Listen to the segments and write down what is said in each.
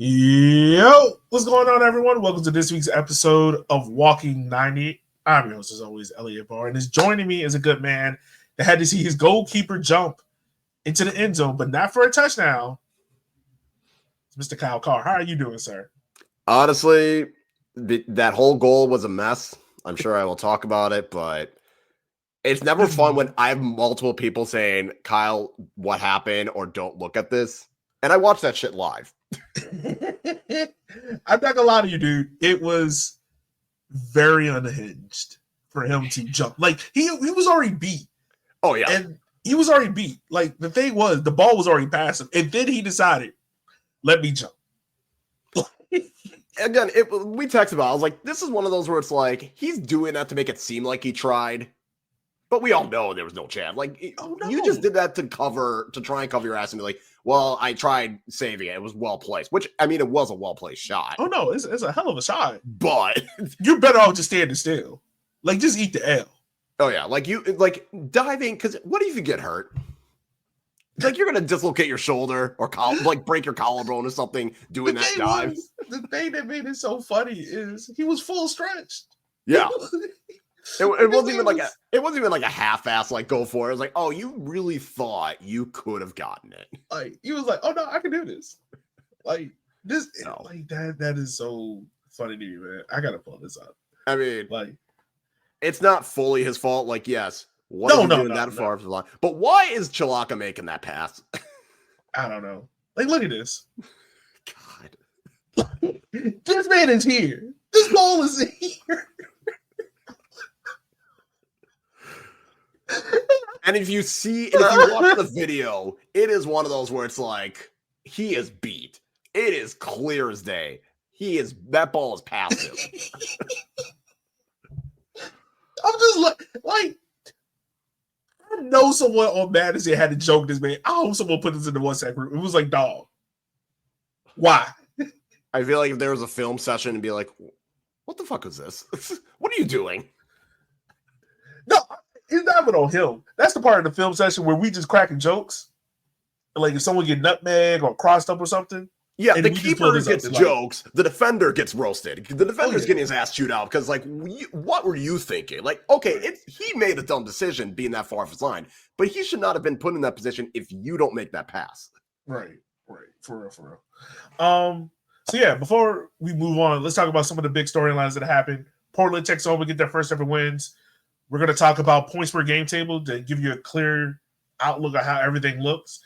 Yo, what's going on, everyone? Welcome to this week's episode of Walking 90. I'm your host, as always, Elliot Barr, and is joining me is a good man that had to see his goalkeeper jump into the end zone, but not for a touchdown. It's Mr. Kyle Carr. How are you doing, sir? Honestly, that whole goal was a mess. I'm sure I will talk about it, but it's never fun when I have multiple people saying, Kyle, what happened? Or don't look at this. And I watched that shit live. I'm not gonna lie to you, dude. It was very unhinged for him to jump. Like he was already beat. Oh yeah, and he was already beat. Like the thing was, the ball was already past him, and then he decided, "Let me jump." Again, we texted about it. I was like, this is one of those where it's like he's doing that to make it seem like he tried, but we all know there was no chance. Like you just did that to try and cover your ass and be like, well, I tried saving it. It was well placed, which I mean, it was a well placed shot. Oh no, it's a hell of a shot. But you're better off just standing still. Like just eat the L. Oh yeah, like diving, because what if you get hurt? Like you're gonna dislocate your shoulder or break your collarbone or something doing that dive. The thing that made it so funny is he was full stretched. Yeah. It wasn't even like a half-ass like go for it. It was like, oh, you really thought you could have gotten it. Like he was like, oh no, I can do this. Like this, like that is so funny to me, man. I gotta pull this up. I mean, like it's not fully his fault. Like, yes, doing that far of the line? But why is Chalaka making that pass? I don't know. Like, look at this. God, this man is here. This ball is here. And if you watch the video, it is one of those where it's like he is beat. It is clear as day. That ball is past him. I'm just like I know someone on Madison had to joke this man. I hope someone put this in the WhatsApp group. It was like, dog, why? I feel like if there was a film session and be like, what the fuck is this? What are you doing? No, it's not even on him. That's the part of the film session where we just cracking jokes. Like if someone get nutmeg or crossed up or something. Yeah, the keeper gets jokes. The defender gets roasted. The defender's getting his ass chewed out because, like, what were you thinking? Like, okay, he made a dumb decision being that far off his line, but he should not have been put in that position if you don't make that pass. Right. For real. So, yeah, before we move on, let's talk about some of the big storylines that happened. Portland, Texoma get their first ever wins. We're going to talk about points per game table to give you a clear outlook of how everything looks.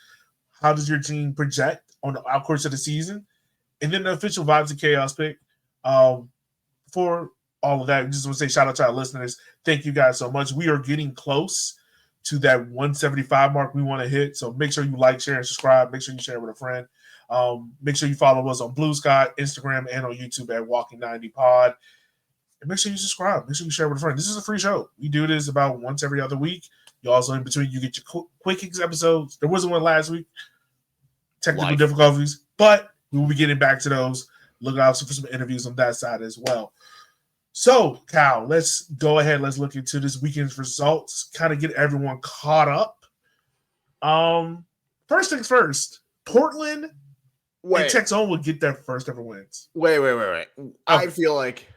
How does your team project on the course of the season? And then the official Vibes and Chaos pick. For all of that, I just want to say shout out to our listeners. Thank you guys so much. We are getting close to that 175 mark we want to hit. So make sure you like, share, and subscribe. Make sure you share with a friend. Make sure you follow us on Blue Sky, Instagram, and on YouTube at Walking 90 Pod. And make sure you subscribe. Make sure you share with a friend. This is a free show. We do this about once every other week. You also, in between, you get your quick hits episodes. There wasn't one last week. Technical difficulties, but we will be getting back to those. Look out for some interviews on that side as well. So, Cal, let's go ahead. Let's look into this weekend's results. Kind of get everyone caught up. First things first. Portland and Texoma will get their first ever wins. Wait. I feel like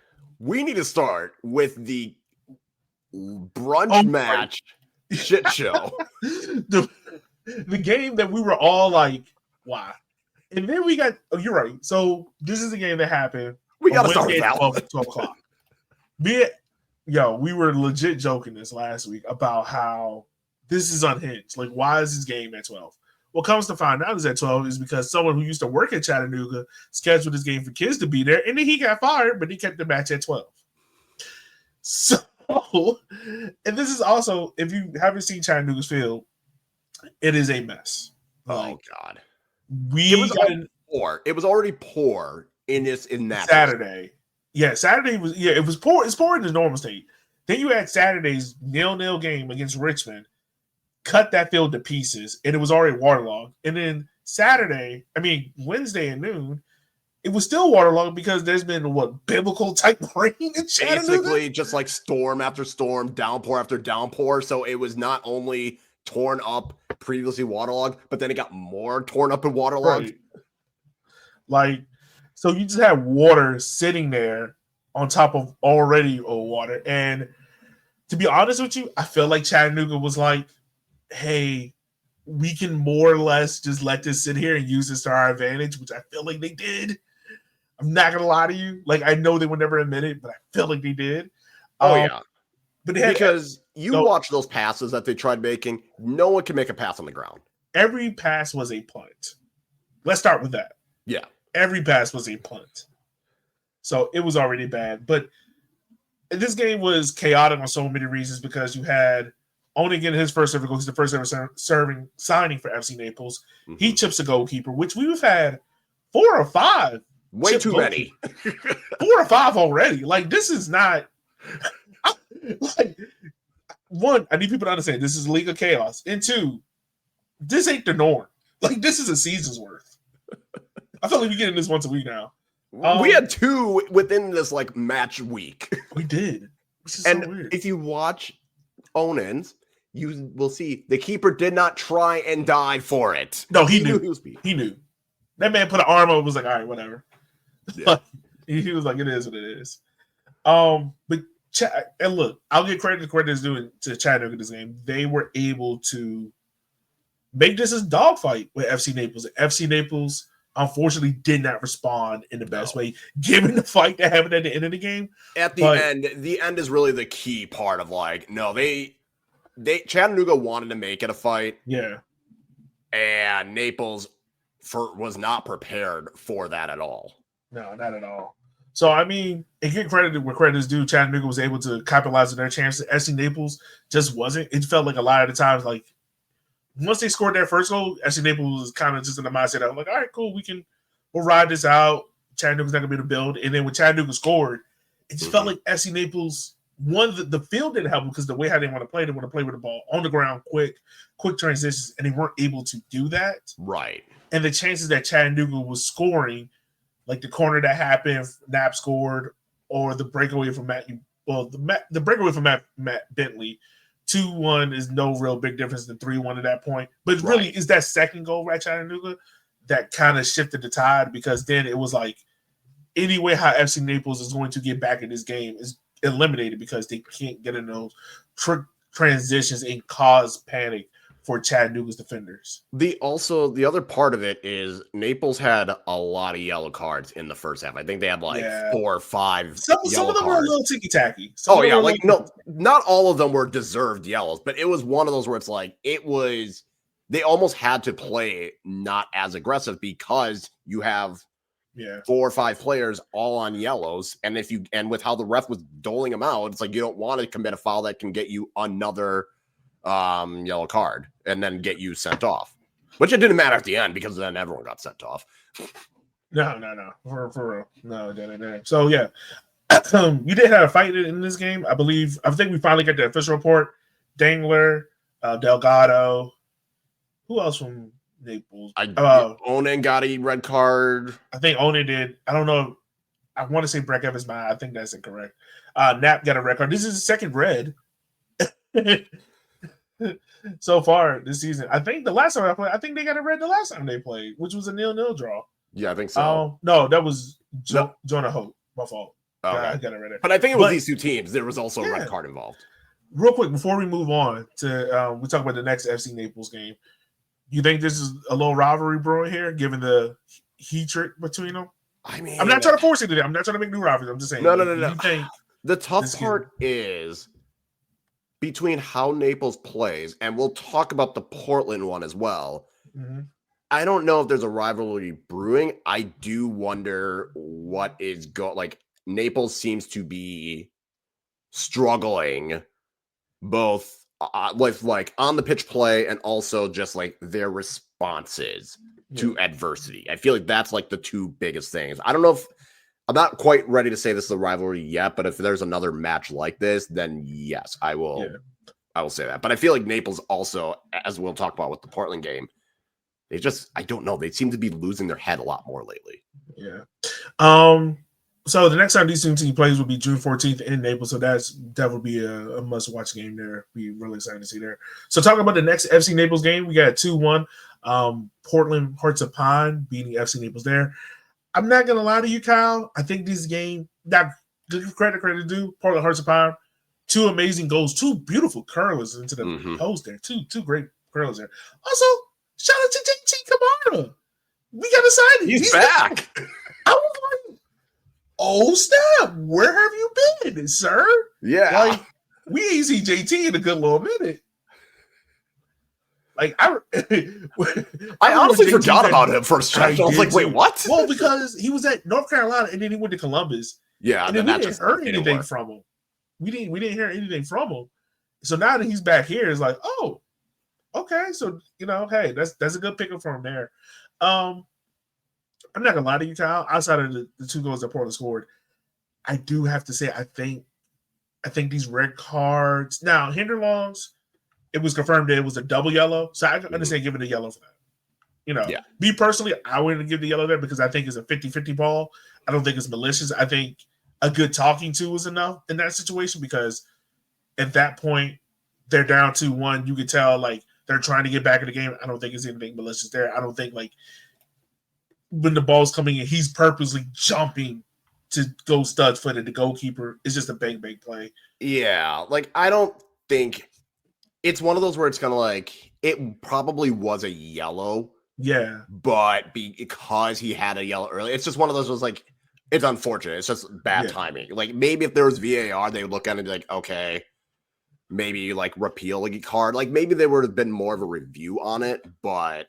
we need to start with the brunch match shit show. The game that we were all like, why? And then we got, you're right. So this is a game that happened. We got to start with that 12 o'clock. We were legit joking this last week about how this is unhinged. Like, why is this game at 12? What comes to find out is at 12 is because someone who used to work at Chattanooga scheduled this game for kids to be there, and then he got fired, but he kept the match at 12. So, and this is also, if you haven't seen Chattanooga's field, it is a mess. Oh God. It was already poor in that Saturday. Yeah, Saturday was it was poor. It's poor in the normal state. Then you had Saturday's 0-0 game against Richmond, cut that field to pieces, and it was already waterlogged. And then Wednesday at noon, it was still waterlogged because there's been biblical type rain in Chattanooga. Basically, just like storm after storm, downpour after downpour. So it was not only torn up, previously waterlogged, but then it got more torn up and waterlogged. Right. Like So you just had water sitting there on top of already old water. And to be honest with you, I feel like Chattanooga was like, hey, we can more or less just let this sit here and use this to our advantage, which I feel like they did. I'm not going to lie to you. Like, I know they would never admit it, but I feel like they did. Yeah. But because you watch those passes that they tried making, no one can make a pass on the ground. Every pass was a punt. Let's start with that. Yeah. Every pass was a punt. So it was already bad. But this game was chaotic on so many reasons because you had only getting his first ever goal. He's the first ever signing for FC Naples. Mm-hmm. He chips the goalkeeper, which we've had 4 or 5. Way too many. 4 or 5 already. Like, this is not... like, one, I need people to understand this is a league of chaos. And 2, this ain't the norm. Like, this is a season's worth. I feel like we're getting this once a week now. We had 2 within this like match week. We did. Which is and so weird. If you watch Onan's, you will see the keeper did not try and dive for it. No, he knew. He knew. That man put an arm on, was like, all right, whatever. Yeah. He was like, it is what it is. But and look, I'll give credit to credit is doing to Chattanooga this game. They were able to make this a dogfight with FC Naples. FC Naples, unfortunately, did not respond in the best way, given the fight that happened at the end of the game. At the end is really the key part of like, no, they Chattanooga wanted to make it a fight. Yeah. And Naples was not prepared for that at all. No, not at all. So, I mean, and get credit where credit is due, Chattanooga was able to capitalize on their chances. FC Naples just wasn't. It felt like a lot of the times, like, once they scored their first goal, FC Naples was kind of just in the mindset of, like, all right, cool, we'll ride this out. Chattanooga's not going to be able to build. And then when Chattanooga scored, it just felt like FC Naples, the field didn't help them because the way how they want to play with the ball on the ground, quick transitions, and they weren't able to do that. Right. And the chances that Chattanooga was scoring, like the corner that happened, Knapp scored, or the breakaway from the breakaway from Matt Bentley, 2-1 is no real big difference than 3-1 at that point. But it really is that second goal right Chattanooga that kind of shifted the tide, because then it was like any way how FC Naples is going to get back in this game is eliminated because they can't get in those transitions and cause panic for Chattanooga's defenders. The other part of it is Naples had a lot of yellow cards in the first half. I think they had 4 or 5. Some of them were a little ticky-tacky. Not all of them were deserved yellows, but it was one of those where it's like they almost had to play not as aggressive because you have 4 or 5 players all on yellows, and with how the ref was doling them out, it's like you don't want to commit a foul that can get you another yellow card and then get you sent off, which it didn't matter at the end because then everyone got sent off. No, for real, no. So yeah, you did have a fight in this game, I believe. I think we finally got the official report. Dangler, Delgado, who else from Naples? Onan got a red card. I think Onan did. I don't know. I want to say Breck Evans, but I think that's incorrect. Knapp got a red card. This is his second red. So far this season. I think the last time I played, I think they got a red the last time they played, which was a 0-0 draw. Yeah, I think so. No, that was Jonah Hope. My fault. Okay. I got it right there. But I think it was these two teams. There was also a red card involved. Real quick, before we move on to we talk about the next FC Naples game, you think this is a little rivalry brewing here, given the heat trick between them? I mean, I'm not trying to force it. I'm not trying to make new rivalries. I'm just saying. No. The tough part is between how Naples plays, and we'll talk about the Portland one as well. Mm-hmm. I don't know if there's a rivalry brewing. I do wonder what is Naples seems to be struggling both with on the pitch play and also just their responses to adversity. I feel like that's the two biggest things. I don't know if I'm not quite ready to say this is a rivalry yet, but if there's another match like this, then yes, I will. Yeah. I will say that. But I feel like Naples also, as we'll talk about with the Portland game, I don't know. They seem to be losing their head a lot more lately. Yeah. So the next time these two teams plays will be June 14th in Naples. So that will be a must-watch game there. Be really excited to see there. So talking about the next FC Naples game, we got 2-1. Portland Hearts of Pine beating FC Naples there. I'm not gonna lie to you, Kyle. I think this game, that give credit due. Portland Hearts of Power, 2 amazing goals, 2 beautiful curlers into the post there. Two great curlers there. Also, shout out to JT Camarda. We got to sign him. He's back. I was like, oh snap! Where have you been, sir? Yeah, like we ain't seen JT in a good little minute. Like I honestly forgot about him for a second. I was like, wait, what? Well, because he was at North Carolina and then he went to Columbus. Yeah, and then we didn't hear anything from him. We didn't hear anything from him. So now that he's back here, it's like, oh, okay. So hey, that's a good pickup for him there. I'm not gonna lie to you, Kyle. Outside of the 2 goals that Portland scored, I do have to say I think these red cards. Now, Hinderlong's, it was confirmed that it was a double yellow, so I can understand giving a yellow for that. Me personally, I wouldn't give the yellow there because I think it's a 50-50 ball. I don't think it's malicious. I think a good talking to is enough in that situation because at that point they're down 2-1. You could tell like they're trying to get back in the game. I don't think it's anything malicious there. I don't think like when the ball's coming in, he's purposely jumping to go stud foot at the goalkeeper. It's just a bang play. Yeah, like I don't think it's one of those where it's kind of like it probably was a yellow. Yeah, but because he had a yellow early, it's just one of those was like it's unfortunate. It's just bad timing. Like maybe if there was VAR, they would look at it and be like, okay, maybe like repeal a card. Like maybe there would have been more of a review on it. But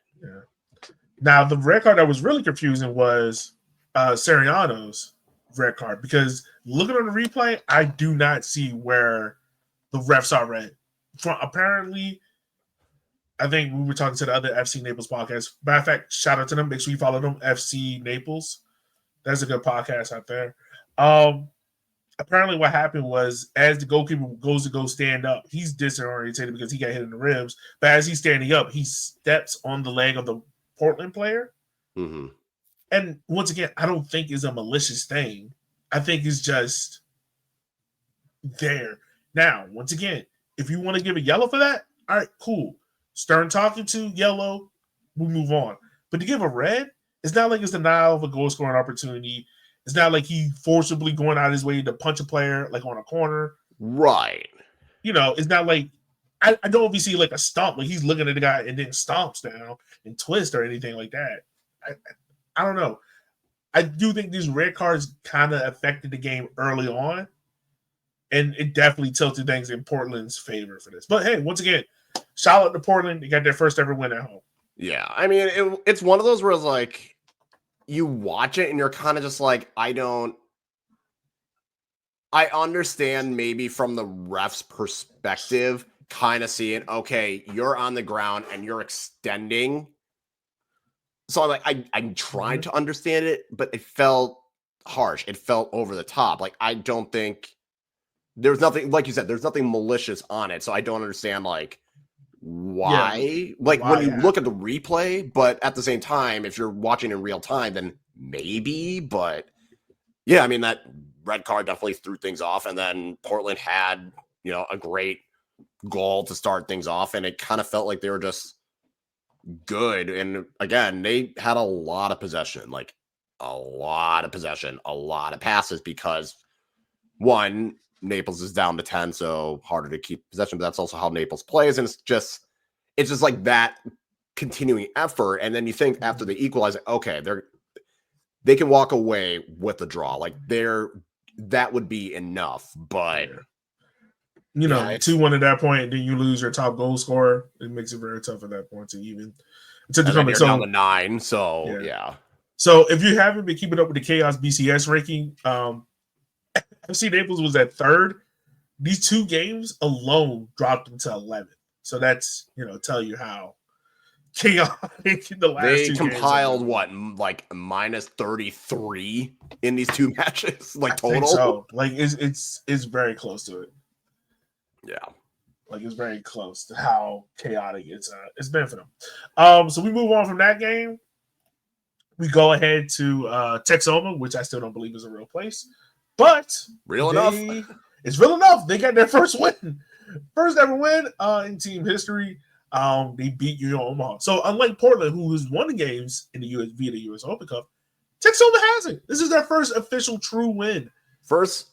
now the red card that was really confusing was Soriano's red card because looking at the replay, I do not see where the refs are red. Apparently, I think we were talking to the other FC Naples podcast. Matter of fact, shout out to them. Make sure you follow them, FC Naples. That's a good podcast out there. Apparently, what happened was as the goalkeeper goes to go stand up, he's disorientated because he got hit in the ribs. But as he's standing up, he steps on the leg of the Portland player. Mm-hmm. And once again, I don't think it's a malicious thing. I think it's just there. Now, once again, if you want to give a yellow for that, all right, cool. Stern talking to, yellow, we move on. But to give a red, it's not like it's denial of a goal scoring opportunity. It's not like he forcibly going out his way to punch a player like on a corner. Right. It's not like I don't know if you see like a stomp, like he's looking at the guy and then stomps down and twist or anything like that. I don't know. I do think these red cards kind of affected the game early on. And it definitely tilted things in Portland's favor for this. But hey, once again, shout out to Portland. They got their first ever win at home. Yeah. I mean, it's one of those where it's like you watch it and you're kind of just like, I understand maybe from the ref's perspective, kind of seeing, okay, you're on the ground and you're extending. So I'm trying to understand it, but it felt harsh. It felt over the top. Like, I don't think there's nothing, like you said, there's nothing malicious on it. So I don't understand like why, when you look at the replay, but at the same time, if you're watching in real time, then maybe, but yeah, I mean, that red card definitely threw things off. And then Portland had, a great goal to start things off. And it kind of felt like they were just good. And again, they had a lot of possession, a lot of passes because one, Naples is down to 10, so harder to keep possession, but that's also how Naples plays. And it's just like that continuing effort. And then you think after they equalize, okay, they can walk away with the draw. Like that would be enough. But 2-1 at that point, then you lose your top goal scorer. It makes it very tough at that point to even down to 9. So yeah. So if you haven't been keeping up with the Chaos BCS ranking, FC Naples was at 3rd. These 2 games alone dropped them to 11th. So that's tell you how chaotic the last they 2 compiled what minus 33 in these 2 matches, total. I think so. It's very close to it. Yeah, it's very close to how chaotic it's been for them. So we move on from that game. We go ahead to Texoma, which I still don't believe is a real place. But real enough. It's real enough. They got their first ever win in team history. They beat Union Omaha. So unlike Portland, who has won the games in the via the US Open Cup, Texoma hasn't. This is their first official true win. First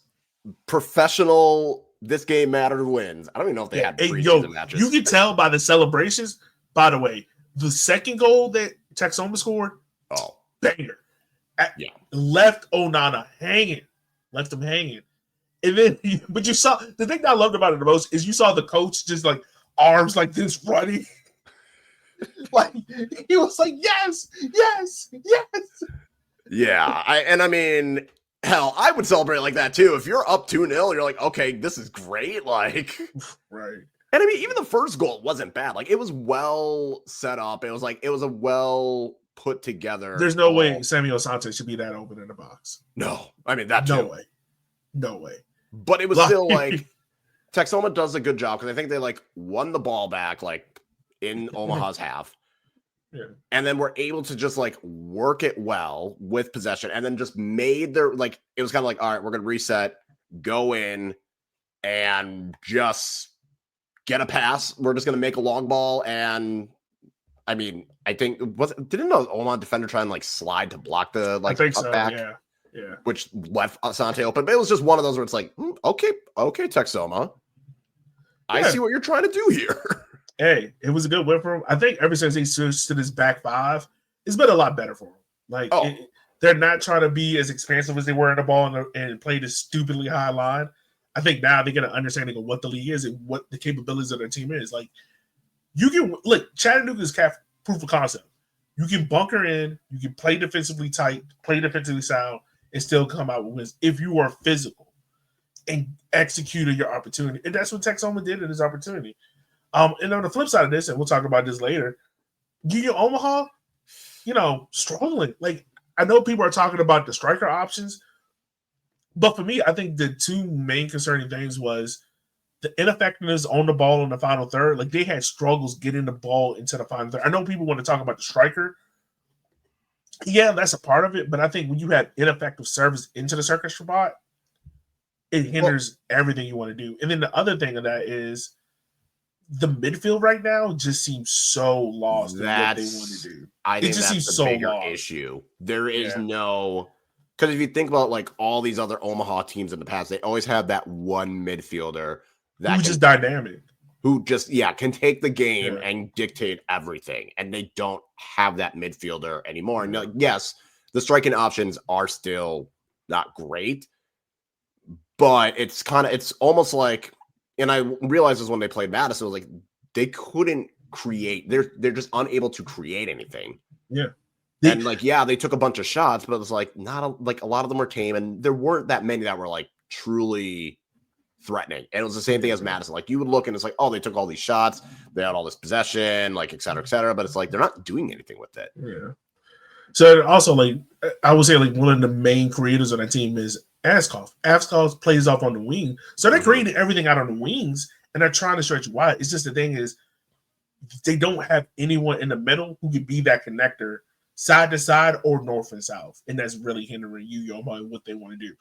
professional this game mattered wins. I don't even know if they had preseason matches. You can tell by the celebrations. By the way, the second goal that Texoma scored, banger. Left Onana hanging. Left him hanging. And then, but you saw, the thing that I loved about it the most is you saw the coach just like arms like this running. Like, he was like, yes. Yeah. I mean, hell, I would celebrate like that too. If you're up 2-0, you're like, okay, this is great. Like, right. And I mean, even the first goal wasn't bad. Like, it was well set up. It was a well put together. There's no way Samuel Sante should be that open in the box. No. I mean, that no too. way. No way. But it was still like, Texoma does a good job because I think they like won the ball back like in Omaha's half. Yeah. And then we're able to just like work it well with possession and then just made their like, it was kind of like, all right, we're going to reset, go in and just get a pass. We're just going to make a long ball. And I mean, I think didn't the Omaha defender try and like slide to block the like I think so, back? Yeah. Which left Asante open. But it was just one of those where it's like, okay, Texoma. I see what you're trying to do here. Hey, it was a good win for him. I think ever since he switched to this back five, it's been a lot better for him. Like, they're not trying to be as expansive as they were in the ball and play this stupidly high line. I think now they get an understanding of what the league is and what the capabilities of their team is. Like, you can look, Chattanooga's proof of concept. You can bunker in, you can play defensively tight, play defensively sound, and still come out with wins if you are physical and executed your opportunity. And that's what Texoma did in his opportunity. And on the flip side of this, and we'll talk about this later, Union Omaha, struggling. Like, I know people are talking about the striker options, but for me, I think the two main concerning things was the ineffectiveness on the ball in the final third. Like, they had struggles getting the ball into the final third. I know people want to talk about the striker. Yeah, that's a part of it, but I think when you have ineffective service into the circuit spot, it hinders everything you want to do. And then the other thing of that is the midfield right now just seems so lost in what they want to do. I think that's the bigger issue. There is no, because if you think about like all these other Omaha teams in the past, they always have that one midfielder that just dynamic, who just can take the game and dictate everything, and they don't have that midfielder anymore. And yes, the striking options are still not great, but it's almost like. And I realized this when they played Madison, it was like they couldn't create. They're just unable to create anything. Yeah. And like, they took a bunch of shots, but it was like a lot of them were tame, and there weren't that many that were like truly threatening. And it was the same thing as Madison. Like, you would look and it's like, oh, they took all these shots, they had all this possession, like et cetera, but it's like they're not doing anything with it. Yeah. So also, like, I would say like one of the main creators on that team is Askoff. Askoff plays off on the wing. So they're creating everything out on the wings, and they're trying to stretch wide. It's just the thing is they don't have anyone in the middle who can be that connector side to side or north and south. And that's really hindering Union Omaha and what they want to do.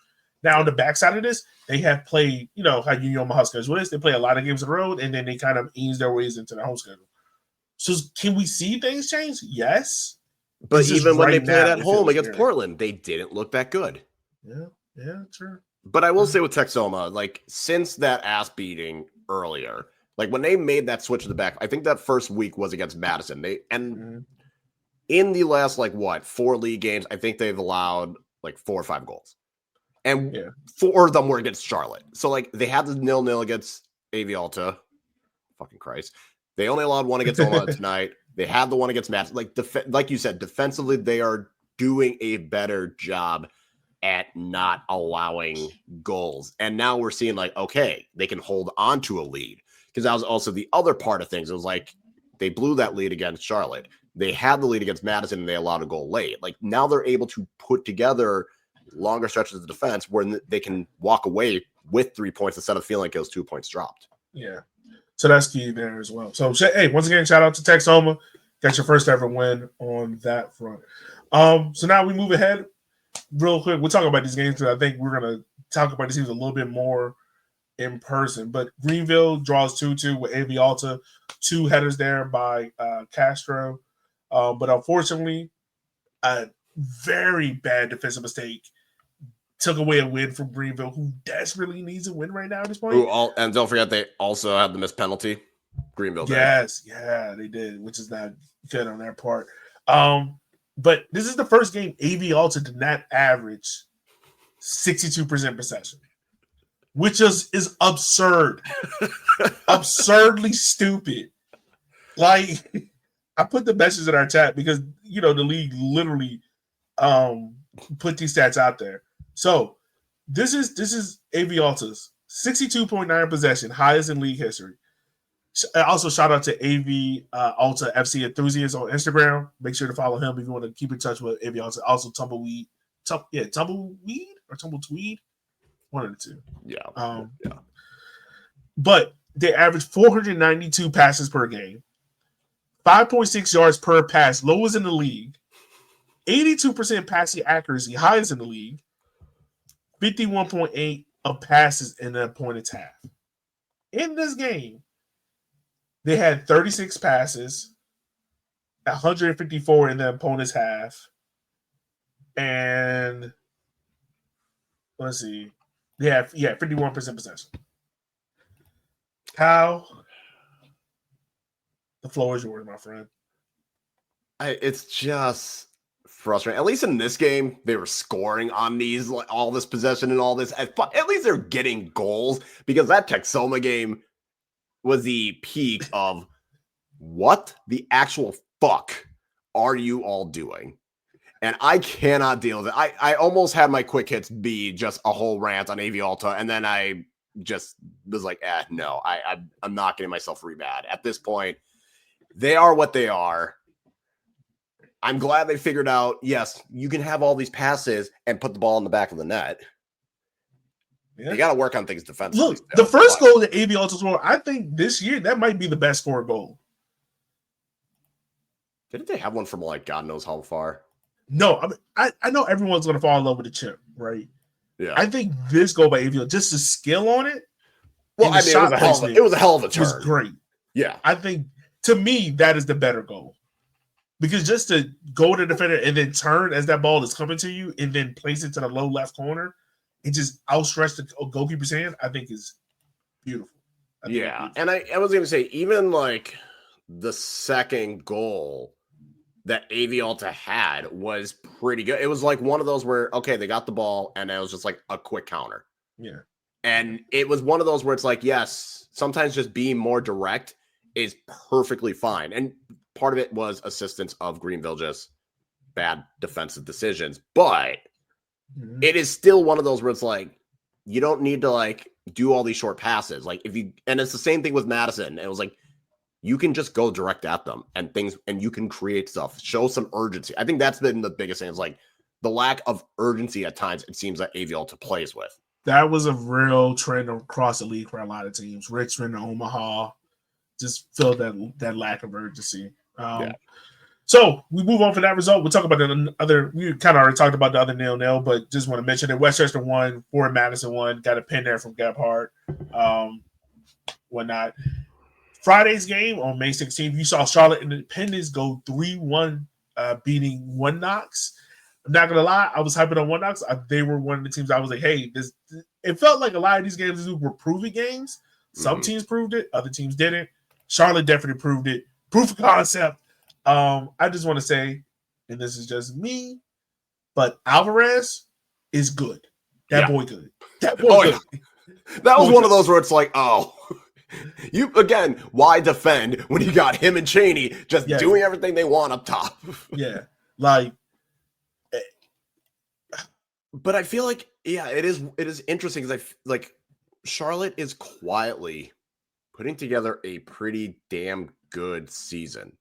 Now, on the backside of this, they have played, how Union Omaha schedule is. They play a lot of games on the road, and then they kind of ease their ways into the home schedule. So can we see things change? Yes. But even when they played at home against Portland, they didn't look that good. Yeah, true. But I will say with Texoma, like, since that ass beating earlier, like when they made that switch to the back, I think that first week was against Madison. In the last 4 league games, I think they've allowed 4 or 5 goals. And 4 of them were against Charlotte. So like they had the 0-0 against Avialta. Fucking Christ. They only allowed 1 against Omaha tonight. They had the 1 against Madison. Like you said, defensively, they are doing a better job at not allowing goals. And now we're seeing okay, they can hold on to a lead. Because that was also the other part of things. It was like they blew that lead against Charlotte. They had the lead against Madison and they allowed a goal late. Like now they're able to put together longer stretches of defense where they can walk away with 3 points instead of feeling like it was 2 points dropped. Yeah. So that's key there as well. So, hey, once again, shout out to Texoma. Got your first ever win on that front. So now we move ahead real quick. We'll talk about these games because I think we're going to talk about these games a little bit more in person. But Greenville draws 2-2 with Avialta. 2 headers there by Castro. But unfortunately, very bad defensive mistake took away a win from Greenville, who desperately needs a win right now at this point. And don't forget, they also had the missed penalty. Greenville did. Yes, yeah, they did, which is not good on their part. But this is the first game AV Alta did not average 62% possession, which is absurd. Absurdly stupid. Like, I put the message in our chat because, you know, the league literally put these stats out there. So this is AV Alta's 62.9 possession, highest in league history. Also, shout out to AV Alta FC Enthusiasts on Instagram. Make sure to follow him if you want to keep in touch with AV Alta. Also, Tumbleweed or Tumbletweed, one of the two. Yeah. But they average 492 passes per game, 5.6 yards per pass, lowest in the league, 82% passing accuracy, highest in the league, 51.8 of passes in the opponent's half. In this game, they had 36 passes, 154 in the opponent's half, and let's see, they have 51% possession. Kyle, the floor is yours, my friend. It's just frustrating. At least in this game, they were scoring on these, like, all this possession and all this. At least they're getting goals, because that Texoma game was the peak of what the actual fuck are you all doing? And I cannot deal with it. I almost had my quick hits be just a whole rant on AV Alta, and then I just was like, no, I'm not getting myself re-bad. At this point, they are what they are. I'm glad they figured out, yes, you can have all these passes and put the ball in the back of the net. Yeah. You got to work on things defensively. Look, the first goal that AV Alta scored, I think this year, that might be the best scored goal. Didn't they have one from, like, God knows how far? No, I know everyone's going to fall in love with the chip, right? Yeah. I think this goal by AV Alta, just the skill on it. Well, I mean, it was a hell of a turn. It was great. Yeah. I think, to me, that is the better goal. Because just to go to the defender and then turn as that ball is coming to you and then place it to the low left corner and just outstretch the goalkeeper's hand, I think is beautiful. And I was going to say, even like the second goal that AV Alta had was pretty good. It was like one of those where, okay, they got the ball and it was just like a quick counter. Yeah. And it was one of those where it's like, yes, sometimes just being more direct is perfectly fine. And part of it was assistance of Greenville, just bad defensive decisions. But it is still one of those where it's like, you don't need to like do all these short passes. Like and it's the same thing with Madison. It was like, you can just go direct at them and you can create stuff, show some urgency. I think that's been the biggest thing, is like the lack of urgency at times it seems that AV Alta plays with. That was a real trend across the league for a lot of teams. Richmond and Omaha just feel that lack of urgency. So we move on from that result. We'll talk about the other. We kind of already talked about the other 0-0, but just want to mention that Westchester won, Fort Madison won. Got a pin there from Gebhardt, whatnot. Friday's game on May 16th, you saw Charlotte Independence go 3-1, beating One Knox. I'm not gonna lie, I was hyping on One Knox. They were one of the teams I was like, hey, it felt like a lot of these games were proving games. Some teams proved it, other teams didn't. Charlotte definitely proved it. Proof of concept. I just want to say, and this is just me, but Alvarez is good. That boy good. That boy good. Yeah. That was one of those where it's like, you again, why defend when you got him and Cheney just doing everything they want up top? Like, but I feel like, it is interesting because like Charlotte is quietly putting together a pretty damn good season.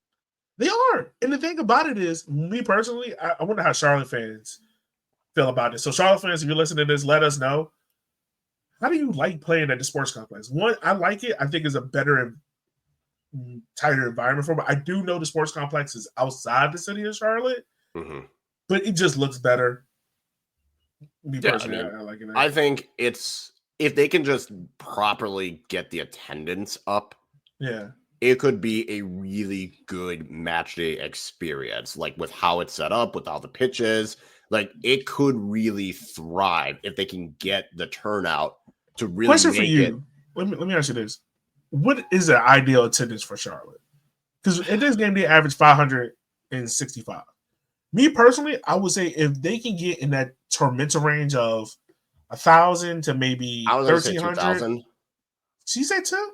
They are. And the thing about it is, me personally, I wonder how Charlotte fans feel about it. So Charlotte fans, if you're listening to this, let us know. How do you like playing at the sports complex? One, I like it. I think it's a better and tighter environment for it. But I do know the sports complex is outside the city of Charlotte, but it just looks better. Me personally, I like it. I think it's, if they can just properly get the attendance up, it could be a really good match day experience, like with how it's set up, with all the pitches. Like it could really thrive if they can get the turnout to really Question for make it. you. Let me ask you this. What is the ideal attendance for Charlotte? Because in this game, they average 565. Me personally, I would say if they can get in that tormentor range of 1,000 to maybe I was going to say 1,300. 2,000. She said 2?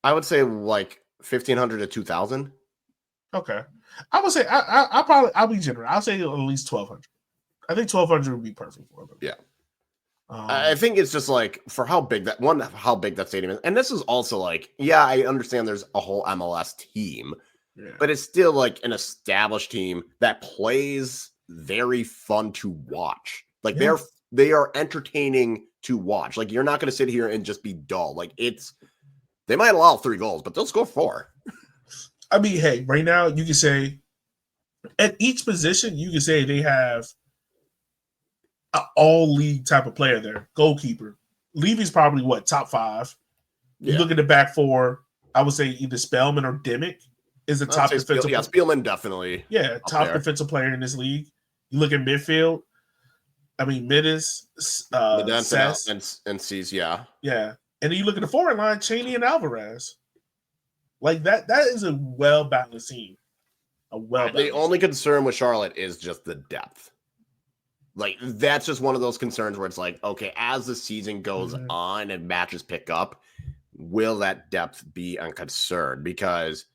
I would say like 1,500 to 2,000. Okay. I would say I'll be generous. I'll say at least 1,200. I think 1,200 would be perfect for them. Yeah. I think it's just like for how big that stadium is. And this is also like, yeah, I understand there's a whole MLS team, but it's still like an established team that plays very fun to watch. Like they are entertaining to watch. Like you're not going to sit here and just be dull. Like they might allow 3 goals, but they'll score 4. I mean, hey, right now you can say at each position, you can say they have an all-league type of player there. Goalkeeper. Levy's probably top 5. You look at the back 4, I would say either Spellman or Dimick is the top defensive player. Spielman definitely. Yeah, top defensive player in this league. You look at midfield. I mean, Midas, Sess, and C's, yeah. Yeah. And then you look at the forward line, Cheney and Alvarez. Like that is a well-balanced team. The only concern with Charlotte is just the depth. Like, that's just one of those concerns where it's like, okay, as the season goes on and matches pick up, will that depth be a concern? Because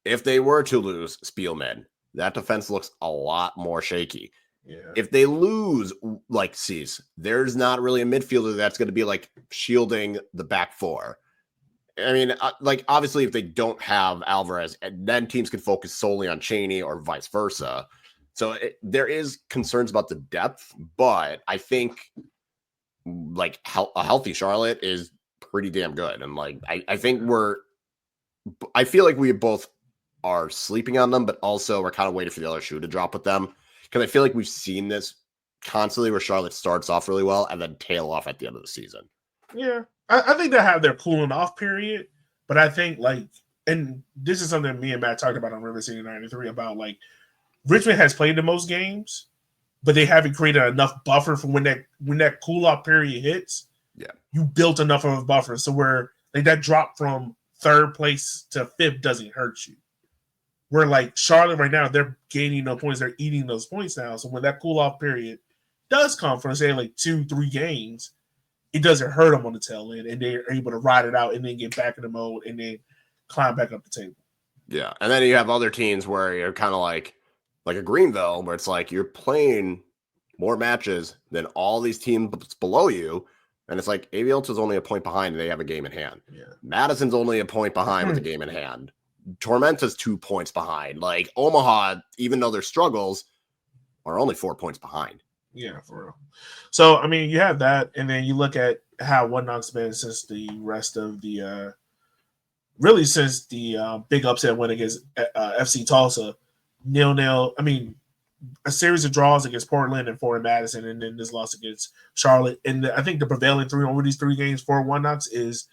if they were to lose Spielman, that defense looks a lot more shaky. Yeah. If they lose, like Cease, there's not really a midfielder that's going to be like shielding the back 4. I mean, like obviously, if they don't have Alvarez, then teams can focus solely on Cheney or vice versa. So there is concerns about the depth, but I think like a healthy Charlotte is pretty damn good. And like I feel like we both are sleeping on them, but also we're kind of waiting for the other shoe to drop with them. Because I feel like we've seen this constantly where Charlotte starts off really well and then tail off at the end of the season. Yeah. I think they have their cooling off period, but I think like, and this is something me and Matt talked about on River City 93 about like Richmond has played the most games, but they haven't created enough buffer for when that cool off period hits. Yeah. You built enough of a buffer. So where like that drop from 3rd place to 5th doesn't hurt you. Where like Charlotte right now, they're gaining no points. They're eating those points now. So when that cool off period does come for say like 2-3 games, it doesn't hurt them on the tail end, and they're able to ride it out and then get back in the mode and then climb back up the table. Yeah, and then you have other teams where you're kind of like a Greenville, where it's like you're playing more matches than all these teams below you, and it's like AVL's is only a point behind, and they have a game in hand. Yeah. Madison's only a point behind with a game in hand. Tormenta's 2 points behind. Like Omaha, even though their struggles, are only 4 points behind. Yeah, for real. So, I mean, you have that, and then you look at how One Knock's been since the rest of the really since the big upset win against FC Tulsa, 0-0. I mean, a series of draws against Portland and for Madison, and then this loss against Charlotte. And I think the prevailing over these 3 games for One Knocks is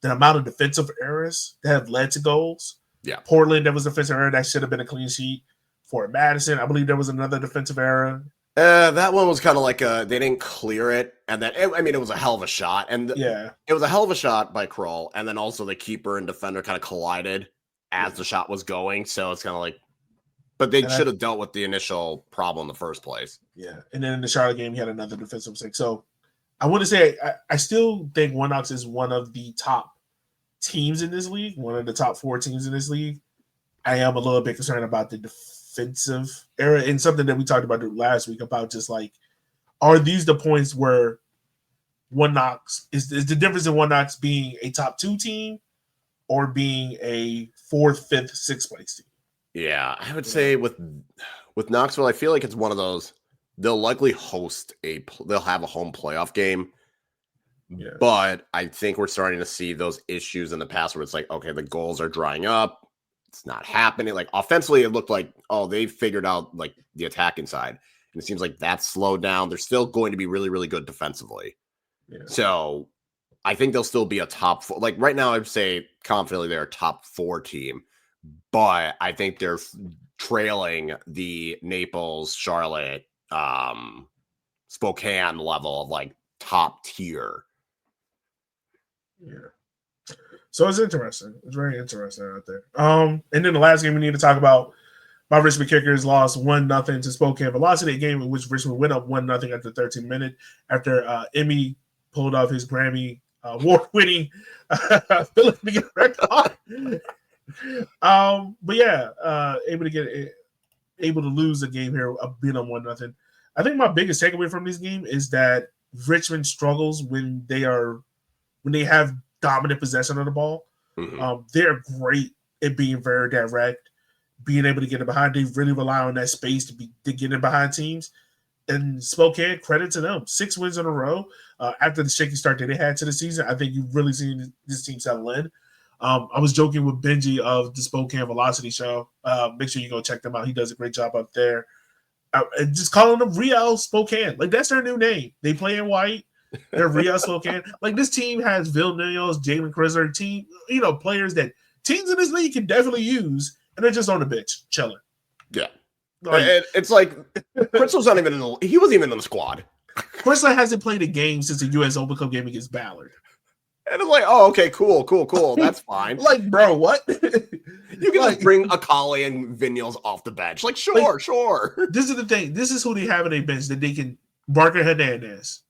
the amount of defensive errors that have led to goals. Yeah, Portland, there was a defensive error that should have been a clean sheet. For Madison, I believe there was another defensive error. That one was kind of like they didn't clear it, and then it was a hell of a shot, and it was a hell of a shot by Kroll, and then also the keeper and defender kind of collided as the shot was going, so it's kind of like, but they should have dealt with the initial problem in the first place. Yeah, and then in the Charlotte game, he had another defensive mistake. So I want to say I still think One Knocks is one of the top teams in this league, one of the top 4 teams in this league. I am a little bit concerned about the defensive error and something that we talked about last week about just like, are these the points where One Knocks is the difference in One Knocks being a top 2 team or being a 4th, 5th, 6th place team? Yeah, I would say with Knoxville, I feel like it's one of those. They'll likely they'll have a home playoff game. Yeah. But I think we're starting to see those issues in the past where it's like, okay, the goals are drying up. It's not happening. Like offensively, it looked like, they figured out like the attacking side. And it seems like that's slowed down. They're still going to be really, really good defensively. Yeah. So I think they'll still be a top 4. Like right now, I'd say confidently they're a top 4 team, but I think they're trailing the Naples, Charlotte, Spokane level of like top tier. Yeah. So it's interesting. It's very interesting out there. And then the last game we need to talk about, my Richmond Kickers lost 1-0 to Spokane Velocity, a game in which Richmond went up 1-0 after 13 minutes after Emmy pulled off his Grammy award-winning Philip record. But yeah, able to lose the game here, being on 1-0. I think my biggest takeaway from this game is that Richmond struggles when they have dominant possession of the ball. Mm-hmm. They're great at being very direct, being able to get it behind. They really rely on that space to get in behind teams. And Spokane, credit to them. 6 wins in a row after the shaky start that they had to the season. I think you've really seen this team settle in. I was joking with Benji of the Spokane Velocity Show. Make sure you go check them out. He does a great job up there. Just calling them Real Spokane. Like, that's their new name. They play in white. They're Real Spokane. Like, this team has Vilnius, Jalen Crisler, team, players that teams in this league can definitely use, and they're just on the bench, chilling. Yeah. Like, it's like Crisler's not even he wasn't even in the squad. Crisler hasn't played a game since the U.S. Open Cup game against Ballard. And it's like, oh, okay, cool. That's fine. Like, bro, what? You can like bring Akali and Vinyals off the bench. Like, sure. This is the thing. This is who they have in their bench that they can. Barker Hernandez,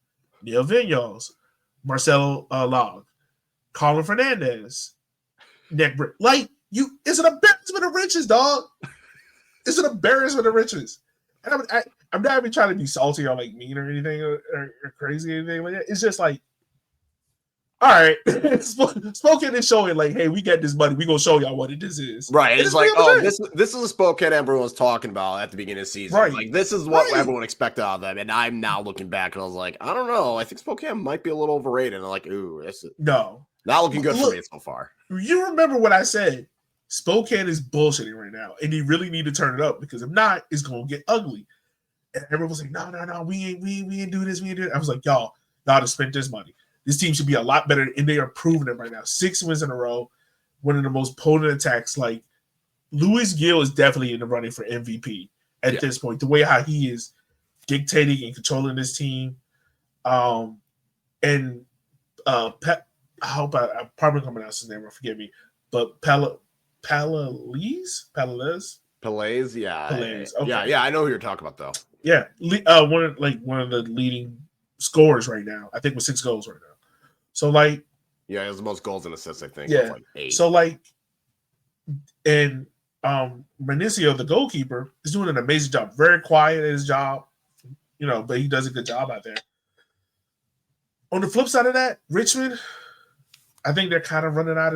Neil Vinyals, Marcelo Log, Colin Fernandez, Nick Britt. Like, it's an embarrassment of riches, dog. It's an embarrassment of riches. And I'm not even trying to be salty or like mean or anything or crazy or anything like that. It's just like, all right, Spokane is showing like, hey, we got this money. We gonna show y'all what this is. Right. It's like, oh, this is the Spokane everyone was talking about at the beginning of the season. Right. Like, this is what everyone expected out of them. And I'm now looking back and I was like, I don't know. I think Spokane might be a little overrated. And I'm like, ooh, not looking good for me so far. You remember what I said? Spokane is bullshitting right now, and they really need to turn it up, because if not, it's gonna get ugly. And everyone was like, no, we ain't do this, we ain't do it. I was like, y'all have spent this money. This team should be a lot better, and they are proving it right now. 6 wins in a row, one of the most potent attacks. Like, Louis Gill is definitely in the running for MVP at this point. The way how he is dictating and controlling this team, I hope I'm probably coming out his name. Forgive me, but Palales, yeah. Okay. Yeah, I know who you're talking about though. Yeah, one of the leading scorers right now. I think with 6 goals right now. So like, yeah, he has the most goals and assists, I think. Yeah, like 8. So like, and Mauricio, the goalkeeper, is doing an amazing job. Very quiet at his job, but he does a good job out there. On the flip side of that, Richmond, I think they're kind of running out